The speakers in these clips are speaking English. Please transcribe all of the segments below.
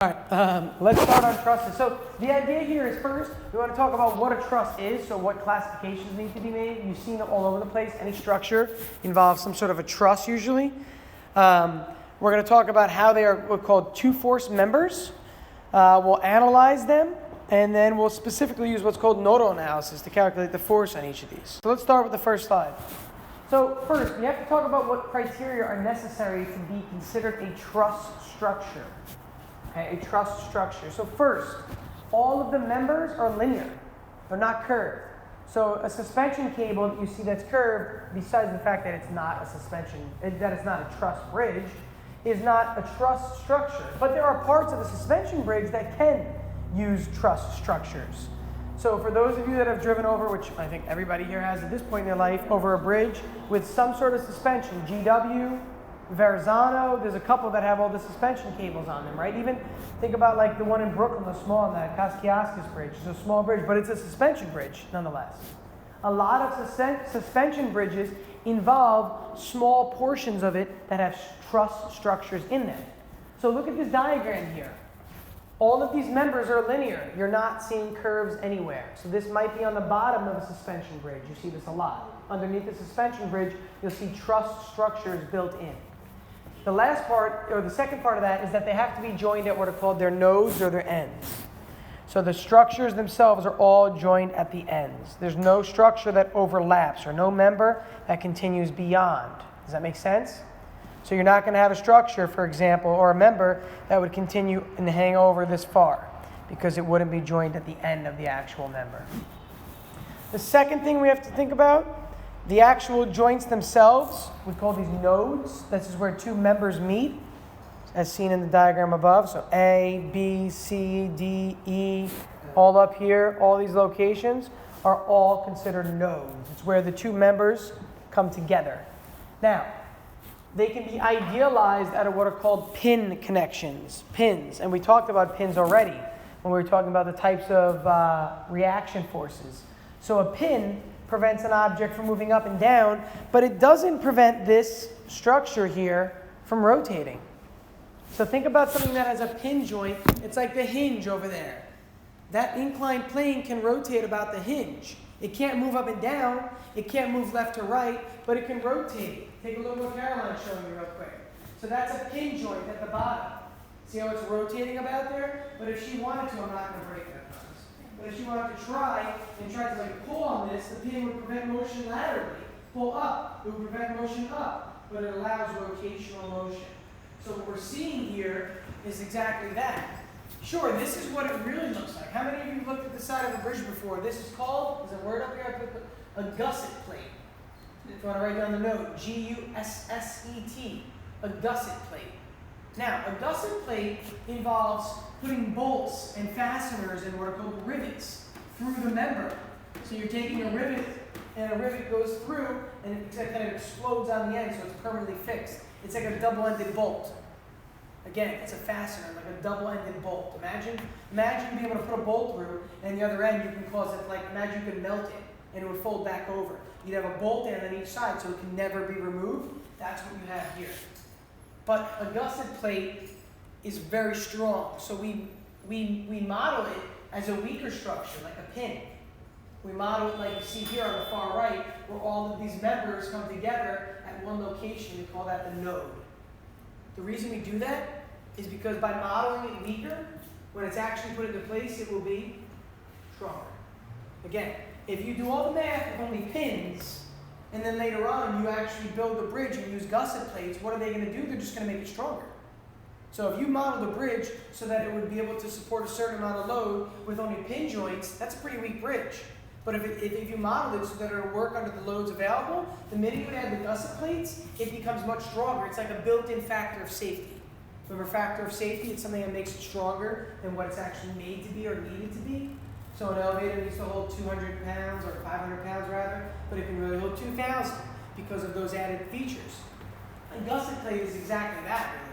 All right, let's start on trusses. So the idea here is first, we want to talk about what a truss is, so what classifications need to be made. You've seen them all over the place. Any structure involves some sort of a truss usually. We're going to talk about how they are what's called two-force members. We'll analyze them, and then we'll specifically use what's called nodal analysis to calculate the force on each of these. So let's start with the first slide. So first, we have to talk about what criteria are necessary to be considered a truss structure. Okay, a truss structure. So first, all of the members are linear. They're not curved. So a suspension cable that you see that's curved, besides the fact that it's not a suspension, that it's not a truss bridge, is not a truss structure. But there are parts of a suspension bridge that can use truss structures. So for those of you that have driven over, which I think everybody here has at this point in their life, over a bridge with some sort of suspension, GW, Verrazano, there's a couple that have all the suspension cables on them, right? Even think about like the one in Brooklyn, the small, that Kaskiaskis bridge. It's a small bridge, but it's a suspension bridge nonetheless. A lot of suspension bridges involve small portions of it that have truss structures in them. So look at this diagram here. All of these members are linear. You're not seeing curves anywhere. So this might be on the bottom of a suspension bridge. You see this a lot. Underneath the suspension bridge, you'll see truss structures built in. The last part, or the second part of that, is that they have to be joined at what are called their nodes or their ends. So the structures themselves are all joined at the ends. There's no structure that overlaps or no member that continues beyond. Does that make sense? So you're not going to have a structure, for example, or a member that would continue and hang over this far because it wouldn't be joined at the end of the actual member. The second thing we have to think about, the actual joints themselves, we call these nodes. This is where two members meet, as seen in the diagram above. So A, B, C, D, E, all up here, all these locations are all considered nodes. It's where the two members come together. Now, they can be idealized out of what are called pin connections, pins. And we talked about pins already when we were talking about the types of reaction forces. So a pin prevents an object from moving up and down, but it doesn't prevent this structure here from rotating. So think about something that has a pin joint. It's like the hinge over there. That inclined plane can rotate about the hinge. It can't move up and down. It can't move left to right, but it can rotate. Take a look at what Caroline's showing you real quick. So that's a pin joint at the bottom. See how it's rotating about there? But if she wanted to, I'm not going to break that promise. But if she wanted to try to like pull on this, the pin would prevent motion laterally. Pull up, it would prevent motion up, but it allows rotational motion. So what we're seeing here is exactly that. Sure, this is what it really looks like. How many of you looked at the side of a bridge before? This is called, there's a word up here, I put a gusset plate. If you want to write down the note, G-U-S-S-E-T, a gusset plate. Now, a gusset plate involves putting bolts and fasteners and what are called rivets through the member. So you're taking a rivet, and a rivet goes through, and it kind of explodes on the end, so it's permanently fixed. It's like a double-ended bolt. Again, it's a fastener, like a double-ended bolt. Imagine being able to put a bolt through, and the other end you can cause it, like imagine you could melt it, and it would fold back over. You'd have a bolt end on each side, so it can never be removed. That's what you have here. But a gusset plate is very strong, so we model it as a weaker structure, like a pin. We model it like you see here on the far right, where all of these members come together at one location. We call that the node. The reason we do that is because by modeling it weaker, when it's actually put into place, it will be stronger. Again, if you do all the math with only pins, and then later on you actually build a bridge and use gusset plates, what are they going to do? They're just going to make it stronger. So if you modeled a bridge so that it would be able to support a certain amount of load with only pin joints, that's a pretty weak bridge. But if you model it so that it will work under the loads available, the minute you add the gusset plates, it becomes much stronger. It's like a built-in factor of safety. Remember, factor of safety, it's something that makes it stronger than what it's actually made to be or needed to be. So an elevator needs to hold 200 pounds or 500 pounds rather, but it can really hold 2,000 because of those added features. And gusset plate is exactly that, really.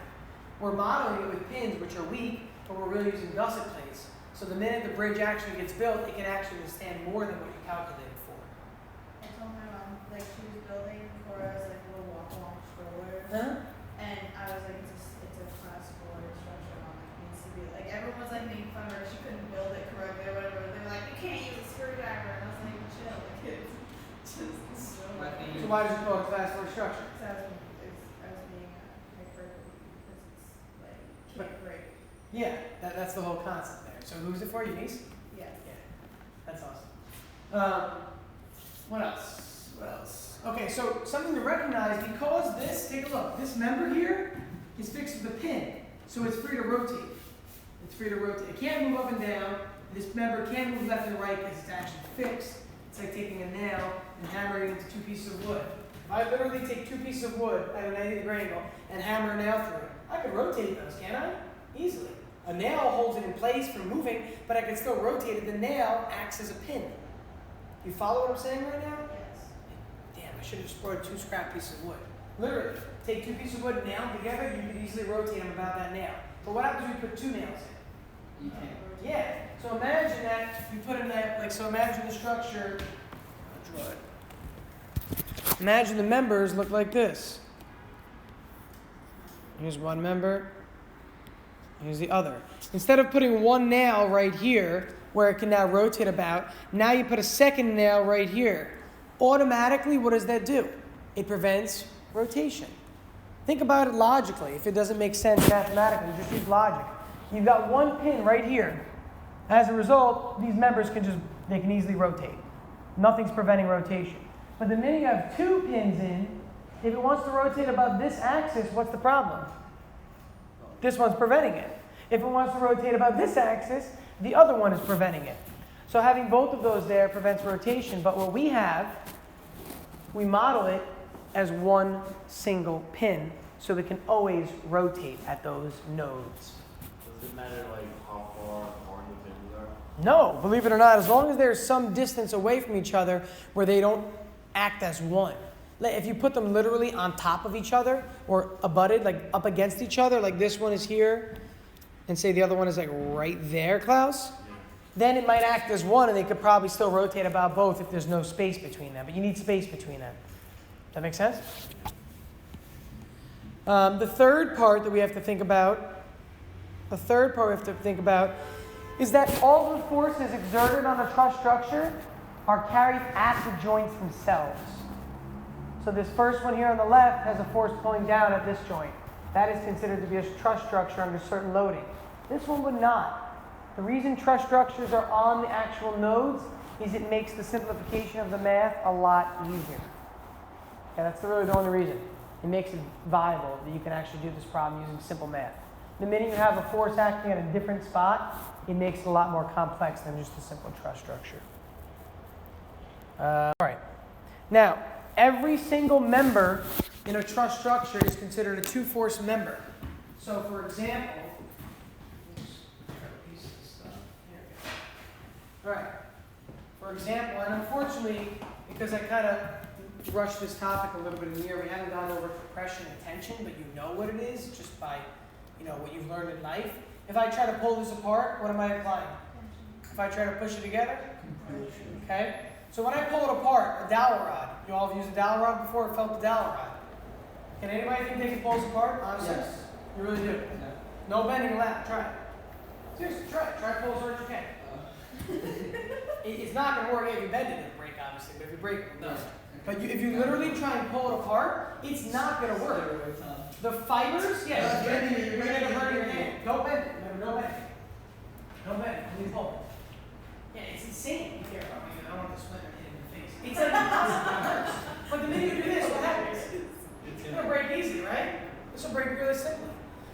We're modeling it with pins, which are weak, but we're really using gusset plates. So the minute the bridge actually gets built, it can actually withstand more than what you calculated for. I told my mom, like, she was building for us, like, a little walk-along stroller. Huh? And I was like, it's a classical structure. Mom, like, it needs to be, like, So why does it call it a class 4 structure? As being hyperbole because it's like can't break. Yeah, that's the whole concept there. So who's it for? Your niece? Yeah. Yeah, that's awesome. What else? What else? Okay, so something to recognize, because this, take a look, this member here is fixed with a pin, so it's free to rotate. It's free to rotate. It can't move up and down. This member can't move left and right because it's actually fixed. It's like taking a nail and hammering it into 2 pieces of wood. If I literally take 2 pieces of wood at a 90-degree angle and hammer a nail through it, I could rotate those, can't I? Easily. A nail holds it in place for moving, but I can still rotate it. The nail acts as a pin. You follow what I'm saying right now? Yes. Damn, I should have just brought 2 scrap pieces of wood. Literally, take 2 pieces of wood, nail them together, you could easily rotate them about that nail. But what happens when you put 2 nails in? You can't rotate. Yeah, so imagine that you put in that, like, so imagine the structure, I'll draw it. Imagine the members look like this. Here's one member, here's the other. Instead of putting 1 nail right here, where it can now rotate about, now you put a second nail right here. Automatically, what does that do? It prevents rotation. Think about it logically. If it doesn't make sense mathematically, just use logic. You've got 1 pin right here. As a result, these members they can easily rotate. Nothing's preventing rotation. But the minute you have 2 pins in, if it wants to rotate about this axis, what's the problem? This one's preventing it. If it wants to rotate about this axis, the other one is preventing it. So having both of those there prevents rotation. But what we have, we model it as 1 single pin, so they can always rotate at those nodes. Does it matter like how far apart the pins are? No, believe it or not, as long as there's some distance away from each other where they don't act as one. If you put them literally on top of each other or abutted, like up against each other, like this one is here, and say the other one is like right there, Klaus, then it might act as one, and they could probably still rotate about both if there's no space between them. But you need space between them. That make sense? The third part that we have to think about, is that all the forces exerted on the truss structure are carried at the joints themselves. So this first one here on the left has a force pulling down at this joint. That is considered to be a truss structure under certain loading. This one would not. The reason truss structures are on the actual nodes is it makes the simplification of the math a lot easier. Okay, that's really the only reason. It makes it viable that you can actually do this problem using simple math. The minute you have a force acting at a different spot, it makes it a lot more complex than just a simple truss structure. All right. Now, every single member in a truss structure is considered a 2-force member. So, for example, all right. For example, and unfortunately, because I kind of rushed this topic a little bit in the year, we haven't gone over compression and tension, but you know what it is just by, what you've learned in life. If I try to pull this apart, what am I applying? If I try to push it together, okay. So when I pull it apart, a dowel rod. You all have used a dowel rod before or felt the dowel rod? Can anybody think they can pull this apart? Honestly, Yes. You really do. Yeah. No bending left. Try it. Seriously, try it. Try to pull as hard as you can. It's not going to work if you bend it, it'll break, obviously, but if you break it, it does. But if you literally try and pull it apart, it's not going to work. The fibers, yeah, you're going to hurt your hand. Don't bend it. Remember, don't bend it. Don't bend it. Let me pull it. Yeah, it's insane. Here, I don't want to splinter hit in the face. It's like impossible. It hurts. But the minute you do this, what happens? It's going to break easy, right? This will break really simply.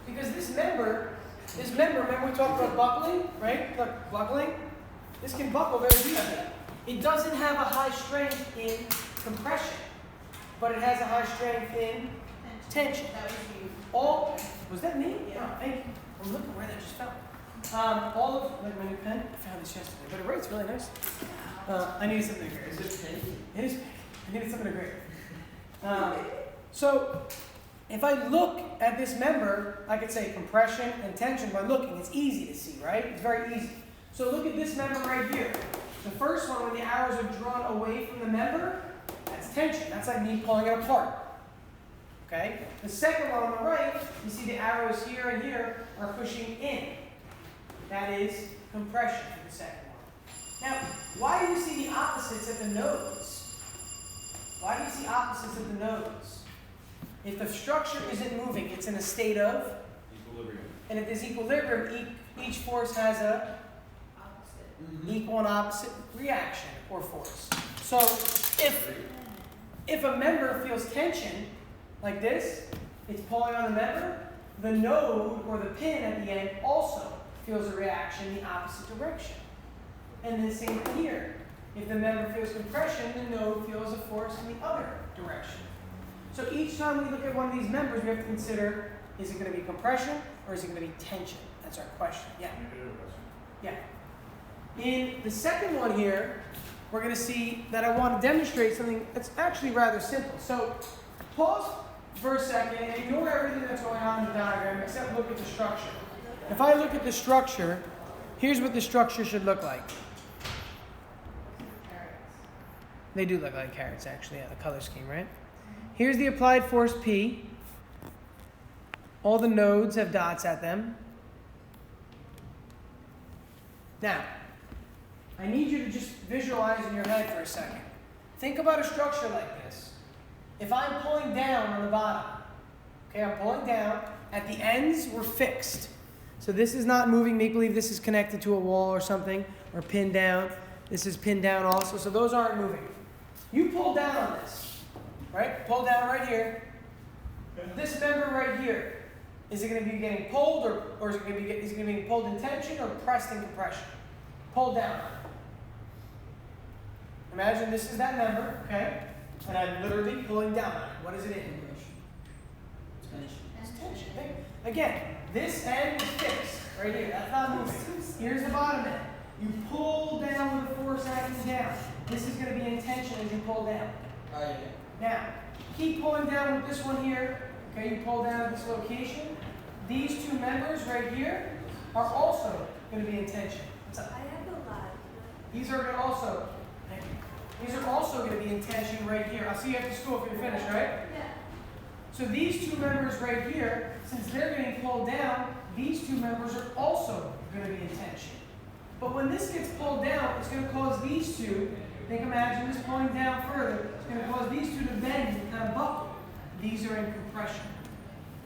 Because this member, remember we talked about buckling, right? Look, buckling. This can buckle very easily. It doesn't have a high strength in compression, but it has a high strength in tension. That was you. Was that me? Yeah. Oh, thank you. Well, look at where that just fell. Like my new pen, I found this yesterday, but it writes really nice. I needed something great. Is it painful? It is. I needed something great. So, if I look at this member, I could say compression and tension by looking. It's easy to see, right? It's very easy. So look at this member right here. The first one, when the arrows are drawn away from the member, that's tension. That's like me pulling it apart. Okay? The second one on the right, you see the arrows here and here are pushing in. That is compression for the second one. Now, why do you see the opposites at the nodes? Why do you see opposites of the nodes? If the structure isn't moving, it's in a state of Equilibrium. and if there's equilibrium, each force has a Opposite. equal and opposite reaction or force. So if a member feels tension like this, it's pulling on the member, the node or the pin at the end also feels a reaction in the opposite direction. And the same thing here. If the member feels compression, the node feels a force in the other direction. So each time we look at one of these members, we have to consider, is it going to be compression or is it going to be tension? That's our question. Yeah. Yeah. In the second one here, we're going to see that I want to demonstrate something that's actually rather simple. So pause for a second and ignore everything that's going on in the diagram except look at the structure. If I look at the structure, here's what the structure should look like. They do look like carrots, actually, yeah, the color scheme, right? Here's the applied force P. All the nodes have dots at them. Now, I need you to just visualize in your head for a second. Think about a structure like this. If I'm pulling down on the bottom, okay, I'm pulling down, at the ends we're fixed. So this is not moving. Make believe this is connected to a wall or something, or pinned down. This is pinned down also, so those aren't moving. You pull down on this, right? Pull down right here. This member right here, is it going to be getting pulled or is it going to be pulled in tension or pressed in compression? Pulled down. Imagine this is that member, okay? And I'm literally pulling down on it. What is it in? It's tension. Okay? Again, this end is fixed right here. That's not moving. Here's the bottom end. You pull down with the force acting down. This is going to be in tension as you pull down. Now, keep pulling down with this one here. Okay, you pull down at this location. These two members right here are also going to be in tension. I have a lot. These are going to also, thank you. These are also going to be in tension right here. I'll see you after school if you're finished, right? Yeah. So these two members right here, since they're getting pulled down, these two members are also going to be in tension. But when this gets pulled down, it's going to cause these two, imagine this pulling down further, it's going to cause these two to bend and kind of buckle. These are in compression.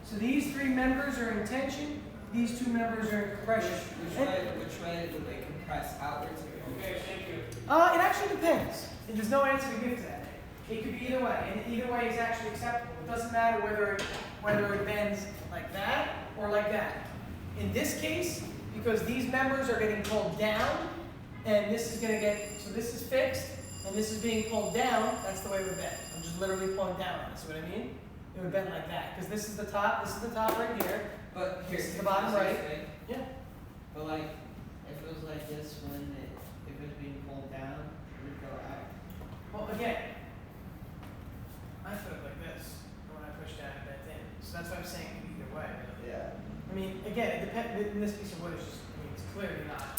So these three members are in tension, these two members are in compression. Which way would they compress outwards? Okay, thank you. It actually depends. There's no answer to give to that. It could be either way, and either way is actually acceptable. It doesn't matter whether it bends like that or like that. In this case, because these members are getting pulled down, and this is going to get, so this is fixed, and this is being pulled down, that's the way it would bend. I'm just literally pulling down on it, see what I mean? It would bend like that, because this is the top right here, But here, this is the bottom right. Yeah. But like, if it was like this if it was being pulled down, it would go out. Well, again, I feel like this, when I push down and bend in. So that's why I'm saying either way. Yeah. I mean, again, it depends. In this piece of wood, it's clearly not.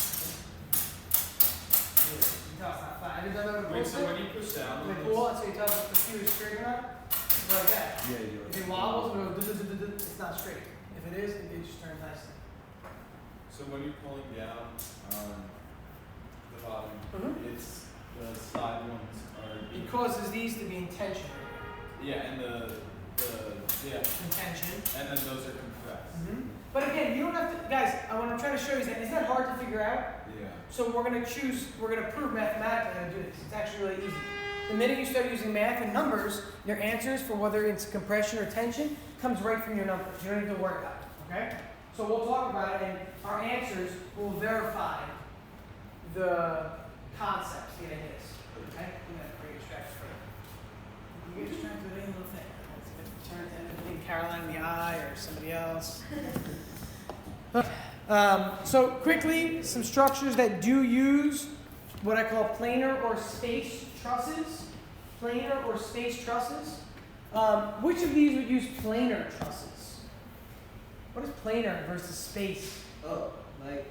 You can tell it's not flat. Have you done that with a Wait, pool so stick? when you push down, With a pool, so you tell if the shoe is straight or not? It's like that. yeah, you If it wobbles, it's not straight. If it is, it just turns nicely. So when you're pulling down on the bottom, Mhm. it's the side ones are It causes these to be in tension. yeah, and yeah, In tension. and then those are compressed. But again, you don't have to, guys, what I'm trying to show you is that it's not hard to figure out. Yeah. So we're going to prove mathematically how to do this. It's actually really easy. The minute you start using math and numbers, your answers for whether it's compression or tension comes right from your numbers. You don't need to worry about it, okay? So we'll talk about it, and our answers will verify the concepts, the ideas, okay? I'm going to create a strategy for you. You get distracted with any little thing. Turn to anything Caroline in the eye or somebody else. So quickly, some structures that do use what I call planar or space trusses. Planar or space trusses. Which of these would use planar trusses? What is planar versus space? Oh, like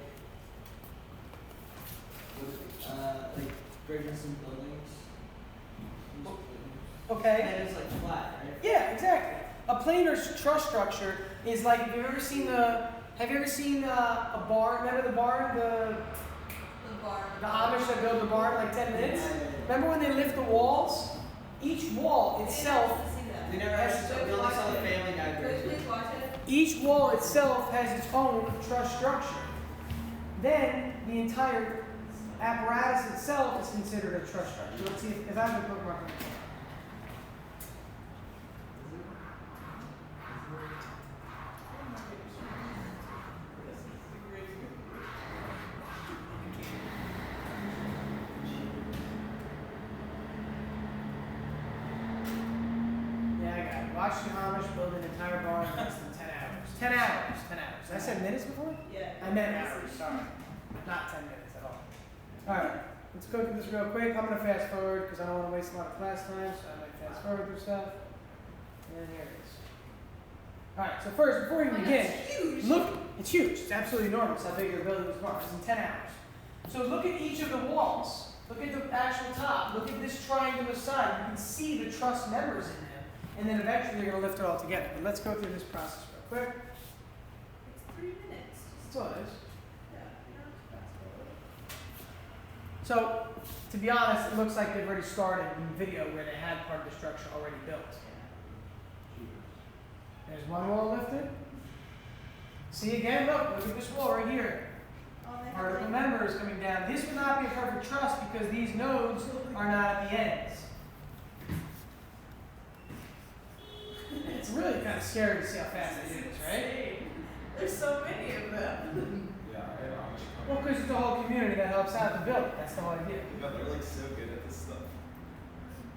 bridges and buildings. Okay. And it's like flat, right? Yeah, exactly. A planar truss structure is like, have you ever seen a barn? Remember the barn? The bar. The Amish that build the barn in like 10 minutes? Remember when they lift the walls? each wall itself, We never actually, we only saw the family Could diagram. you please watch it? each wall itself has its own truss structure. Then the entire apparatus itself is considered a truss structure. Let's see if I have a bookmark on it. Yeah, I got it. Watch the Amish build an entire barn in less than 10 hours. 10 hours. 10 hours. Did I say minutes before? Yeah. I meant hours, sorry. Not 10 minutes at all. Alright, let's go through this real quick. I'm going to fast forward because I don't want to waste a lot of class time, so I might fast forward through stuff. And here it is. Alright, so first, before we Oh, begin, that's huge. look, it's huge. It's absolutely enormous how big your building is barn. It's in 10 hours. So look at each of the walls. Look at the actual top. Look at this triangular side. You can see the truss members in them. And then eventually you're going to lift it all together. But let's go through this process real quick. It's 3 minutes. That's all it is. Yeah, you don't have to fast forward. So, to be honest, it looks like they've already started in the video where they had part of the structure already built. There's one wall lifted. See again, look at this wall right here. Oh, they have Part of the like- member is coming down. This would not be a perfect truss because these nodes are not at the ends. It's really kind of scary to see how fast it is, right? There's so many of them. Yeah, I had Amish Well, come. because it's the whole community that helps out to build it. That's the whole idea. Yeah, they're like so good at this stuff.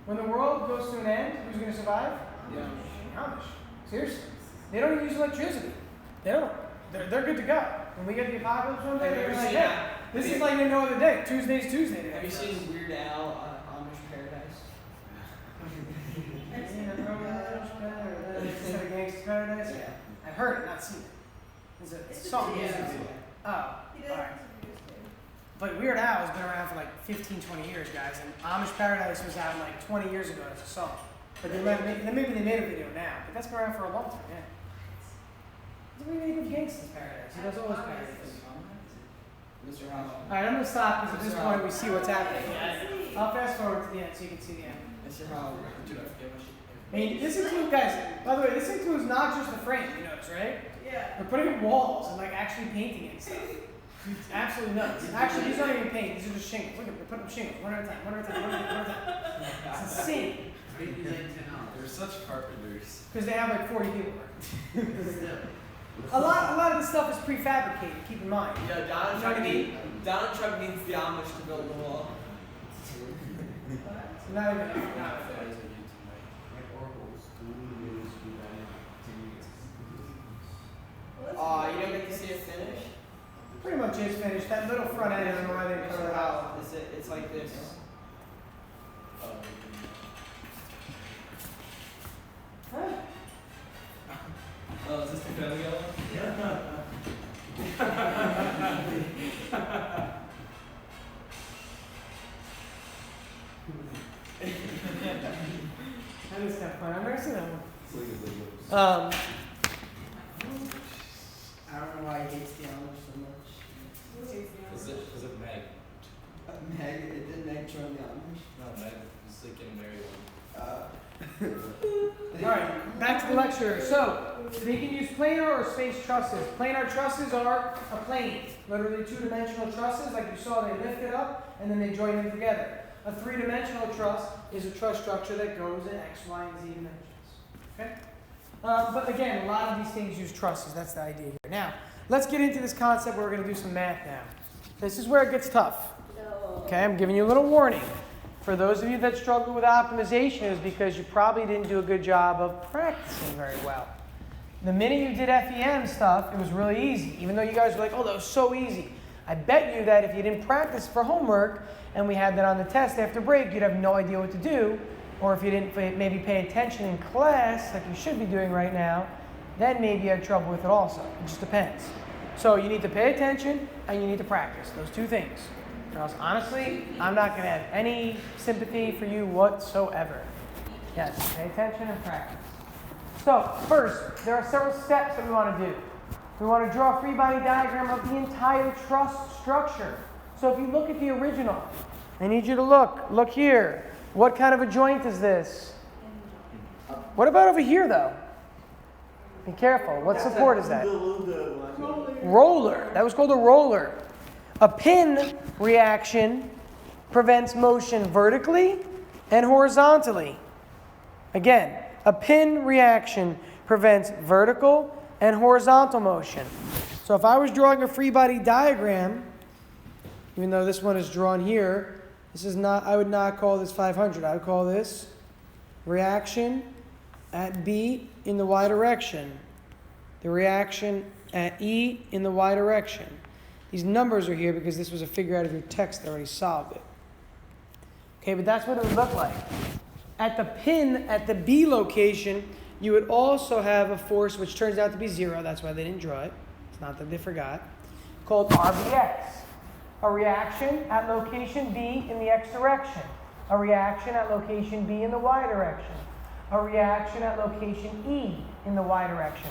When the world goes to an end, who's going to survive? Yeah. Amish. Seriously. They don't even use electricity. They don't. They're good to go. When we get the apocalypse one day, Have you they're ever like, seen hey, that? this is like no other day. Tuesday's Tuesday today. Have you seen Weird Al Amish Paradise? Is that a Gangsta's Paradise? Yeah. I've heard it, not seen it. It's a It's a song. video. Music video. Oh, He does alright. interviews too. But Weird Al has been around for like 15, 20 years, guys. And Amish Paradise was out like 20 years ago as a song. But maybe they made a video now. But that's been around for a long time, yeah. What do we make of Gangsta's Paradise? He does all his parodies. Mr. Hollow. Alright, I'm gonna stop because at this point we see what's happening. I'll fast forward to the end so you can see the end. Mr. Hollow. Dude, I forget what she. I mean, this includes, guys, by the way, this includes not just the frame, you notice, right? Yeah. We're putting up walls and like actually painting it and stuff. It's absolutely nuts. Actually, these aren't even paint, these are just shingles. Look at, we're putting up shingles, one at a time, one at a time, one at a time. It's insane. They're such carpenters. Because they have like 40 people working. A lot of this stuff is prefabricated, keep in mind. Yeah, Donald Trump needs the Amish to build the wall. It's not even, not Oh, you don't get to see it finish? pretty much is finished. That little front end, I don't know why they put it out. It's like this. Oh, is this the family yellow? That is kind of fun. I've never seen that one. It's like a video. I don't know why he hates the Amish so much. Is it Meg? Meg, it did Meg join the Amish? No, Meg was like getting married All right, back to the lecture. So, they can use planar or space trusses. Planar trusses are a plane, literally two-dimensional trusses, like you saw. They lift it up and then they join them together. A three-dimensional truss is a truss structure that goes in X, Y, and Z dimensions. Okay. But again, a lot of these things use trusses. That's the idea here. Now, let's get into this concept where we're going to do some math now. This is where it gets tough. Okay, I'm giving you a little warning. For those of you that struggle with optimization, is because you probably didn't do a good job of practicing very well. The minute you did FEM stuff, it was really easy. Even though you guys were like, oh, that was so easy. I bet you that if you didn't practice for homework and we had that on the test after break, you'd have no idea what to do. Or if you didn't maybe pay attention in class, like you should be doing right now, then maybe you had trouble with it also. It just depends. So you need to pay attention and you need to practice. Those two things. Or else, honestly, I'm not going to have any sympathy for you whatsoever. Yes, pay attention and practice. So, first, there are several steps that we want to do. We want to draw a free body diagram of the entire truss structure. So if you look at the original, I need you to look here. What kind of a joint is this? What about over here, though? Be careful. What support is that? Roller. That was called a roller. A pin reaction prevents motion vertically and horizontally. Again, a pin reaction prevents vertical and horizontal motion. So if I was drawing a free body diagram, even though this one is drawn here, this is not, I would not call this 500. I would call this reaction at B in the y direction. The reaction at E in the y direction. These numbers are here because this was a figure out of your text that already solved it. Okay, but that's what it would look like. At the pin, at the B location, you would also have a force which turns out to be 0. That's why they didn't draw it. It's not that they forgot. Called RBX. A reaction at location B in the X direction. A reaction at location B in the Y direction. A reaction at location E in the Y direction.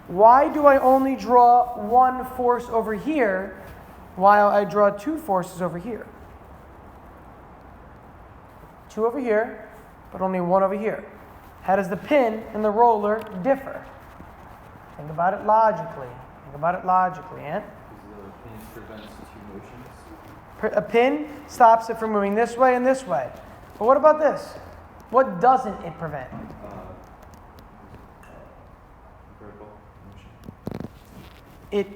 Why do I only draw one force over here while I draw two forces over here? Two over here, but only one over here. How does the pin and the roller differ? Think about it logically. Think about it logically, Ant. Because the pin prevents two motions. A pin stops it from moving this way and this way. But what about this? What doesn't it prevent? Vertical motion. It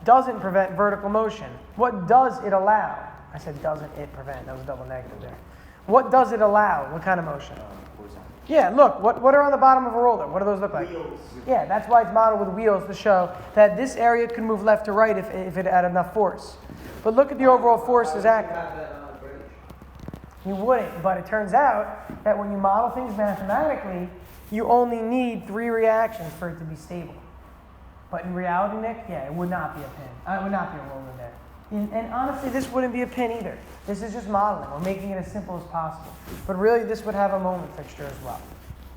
doesn't prevent vertical motion. What does it allow? I said doesn't it prevent. That was a double negative there. What does it allow? What kind of motion? Horizontal. Yeah, look, what are on the bottom of a roller? What do those look like? Wheels. Yeah, that's why it's modeled with wheels to show that this area could move left to right if it had enough force. But look at the overall forces acting. Have that on a bridge. You wouldn't, but it turns out that when you model things mathematically, you only need 3 reactions for it to be stable. But in reality, Nick, yeah, it would not be a pin. It would not be a roller there. And honestly, this wouldn't be a pin either. This is just modeling. We're making it as simple as possible. But really, this would have a moment fixture as well.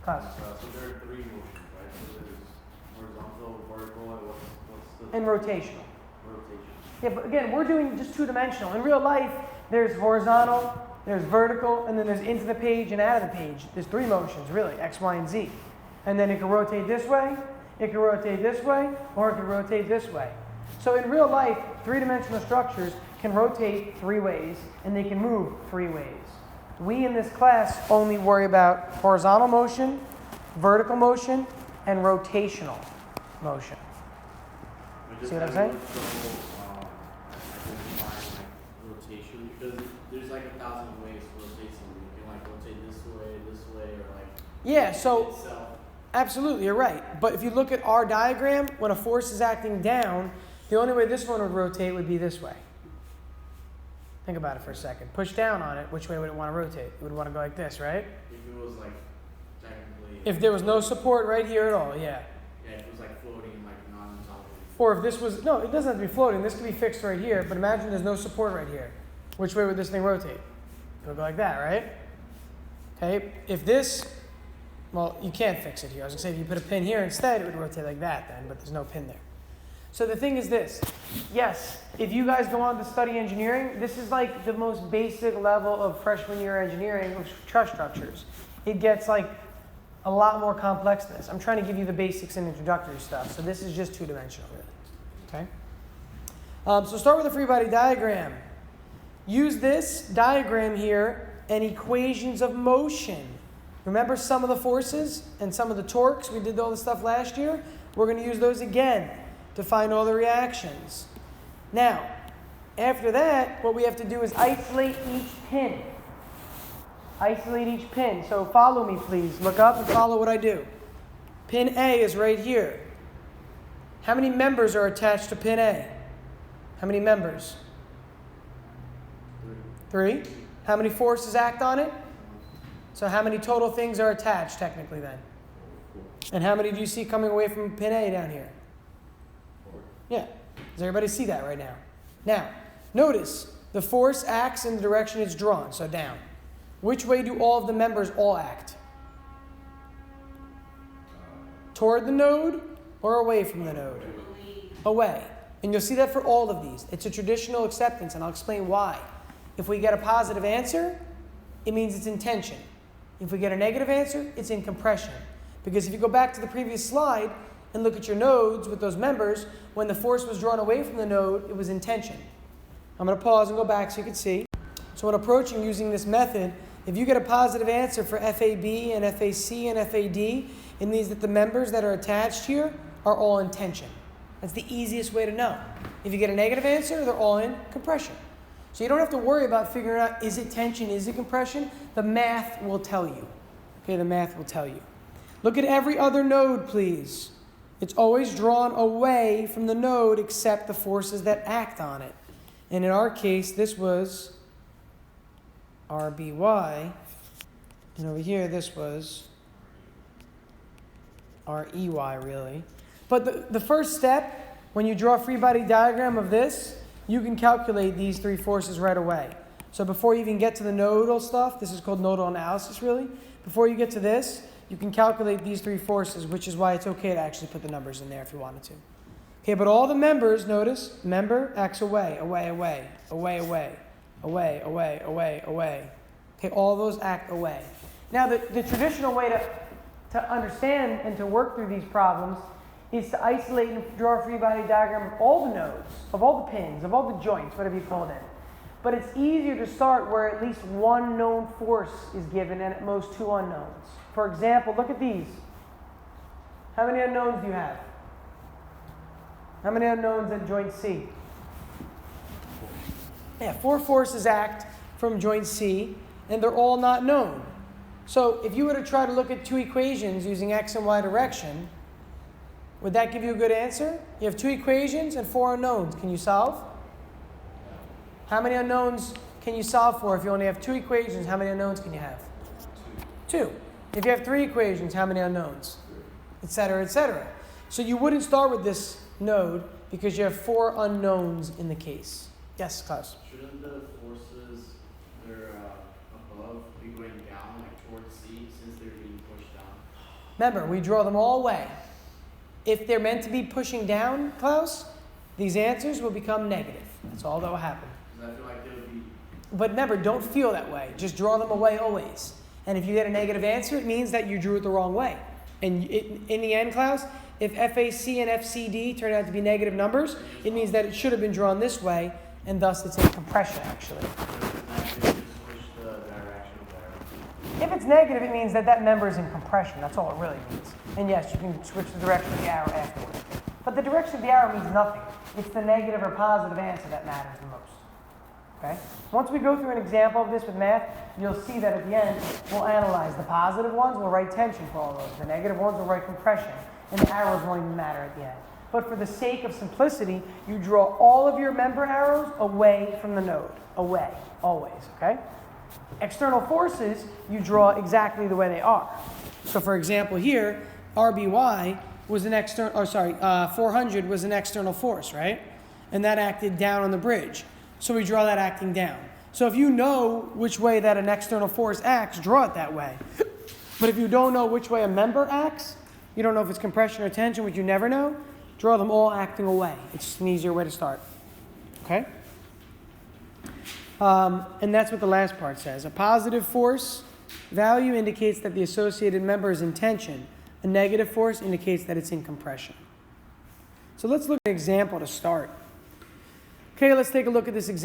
Cus. So there are 3 motions, right? So there's horizontal, vertical, and what's the And rotational. rotation? Yeah, but again, we're doing just 2-dimensional. In real life, there's horizontal, there's vertical, and then there's into the page and out of the page. There's 3 motions, really, X, Y, and Z. And then it can rotate this way, it can rotate this way, or it can rotate this way. So in real life, 3-dimensional structures can rotate 3 ways, and they can move 3 ways. We in this class only worry about horizontal motion, vertical motion, and rotational motion. See what I'm saying? Identifying rotation, because there's like 1,000 ways to rotate something. You can like rotate this way, or like Yeah, so itself. absolutely, you're right. But if you look at our diagram, when a force is acting down, the only way this one would rotate would be this way. Think about it for a second. Push down on it, which way would it want to rotate? It would want to go like this, right? If it was like technically. If there was no support right here at all, yeah. Yeah, if it was like floating, like not on top of it. Or if this was, no, it doesn't have to be floating. This could be fixed right here, but imagine there's no support right here. Which way would this thing rotate? It would go like that, right? Okay, if this, well, you can't fix it here. I was going to say, if you put a pin here instead, it would rotate like that then, but there's no pin there. So the thing is this. Yes, if you guys go on to study engineering, this is like the most basic level of freshman year engineering of truss structures. It gets like a lot more complex than this. I'm trying to give you the basics and introductory stuff. So this is just 2-dimensional, really. Okay? So start with a free body diagram. Use this diagram here and equations of motion. Remember some of the forces and some of the torques? We did all this stuff last year. We're going to use those again to find all the reactions. Now, after that, what we have to do is isolate each pin. Isolate each pin. So follow me, please. Look up and follow what I do. Pin A is right here. How many members are attached to pin A? How many members? 3. How many forces act on it? So how many total things are attached, technically, then? And how many do you see coming away from pin A down here? 4. Yeah. Does everybody see that right now? Now, notice the force acts in the direction it's drawn, so down. Which way do all of the members all act? Toward the node or away from the node? Away. And you'll see that for all of these. It's a traditional acceptance, and I'll explain why. If we get a positive answer, it means it's in tension. If we get a negative answer, it's in compression. Because if you go back to the previous slide and look at your nodes with those members, when the force was drawn away from the node, it was in tension. I'm going to pause and go back so you can see. So when approaching using this method, if you get a positive answer for FAB and FAC and FAD, it means that the members that are attached here are all in tension. That's the easiest way to know. If you get a negative answer, they're all in compression. So you don't have to worry about figuring out, is it tension, is it compression? The math will tell you. Okay, the math will tell you. Look at every other node, please. It's always drawn away from the node except the forces that act on it. And in our case, this was RBY. And over here, this was REY, really. But the first step, when you draw a free body diagram of this, you can calculate these three forces right away. So before you even get to the nodal stuff, this is called nodal analysis, really. Before you get to this, you can calculate these three forces, which is why it's okay to actually put the numbers in there if you wanted to. Okay, but all the members, notice, member acts away, away, away, away, away, away, away, away, away. Okay, all those act away. Now, the traditional way to understand and to work through these problems is to isolate and draw a free body diagram of all the nodes, of all the pins, of all the joints, whatever you call them. But it's easier to start where at least one known force is given and at most two unknowns. For example, look at these. How many unknowns do you have? How many unknowns at joint C? Yeah, 4 forces act from joint C, and they're all not known. So if you were to try to look at 2 equations using x and y direction, would that give you a good answer? You have 2 equations and 4 unknowns. Can you solve? How many unknowns can you solve for if you only have 2 equations? How many unknowns can you have? 2. If you have 3 equations, how many unknowns? Etc., etc. So you wouldn't start with this node because you have 4 unknowns in the case. Yes, Klaus? Shouldn't the forces that are above be going down, like towards C, since they're being pushed down? Remember, we draw them all away. If they're meant to be pushing down, Klaus, these answers will become negative. That's all that will happen. Because I feel like they would be... But remember, don't feel that way. Just draw them away always. And if you get a negative answer, it means that you drew it the wrong way. And in the end, Klaus, if FAC and FCD turn out to be negative numbers, it means that it should have been drawn this way, and thus it's in compression, actually. If it's negative, it means that that member is in compression. That's all it really means. And yes, you can switch the direction of the arrow afterwards. But the direction of the arrow means nothing. It's the negative or positive answer that matters the most. Okay? Once we go through an example of this with math, you'll see that at the end, we'll analyze. The positive ones will write tension for all those. The negative ones will write compression. And the arrows won't even matter at the end. But for the sake of simplicity, you draw all of your member arrows away from the node. Away. Always. Okay? External forces, you draw exactly the way they are. So for example here, RBY was an external, 400 was an external force, right? And that acted down on the bridge. So we draw that acting down. So if you know which way that an external force acts, draw it that way. But if you don't know which way a member acts, you don't know if it's compression or tension, which you never know, draw them all acting away. It's just an easier way to start. Okay? And that's what the last part says. A positive force value indicates that the associated member is in tension. A negative force indicates that it's in compression. So let's look at an example to start. Okay, let's take a look at this example.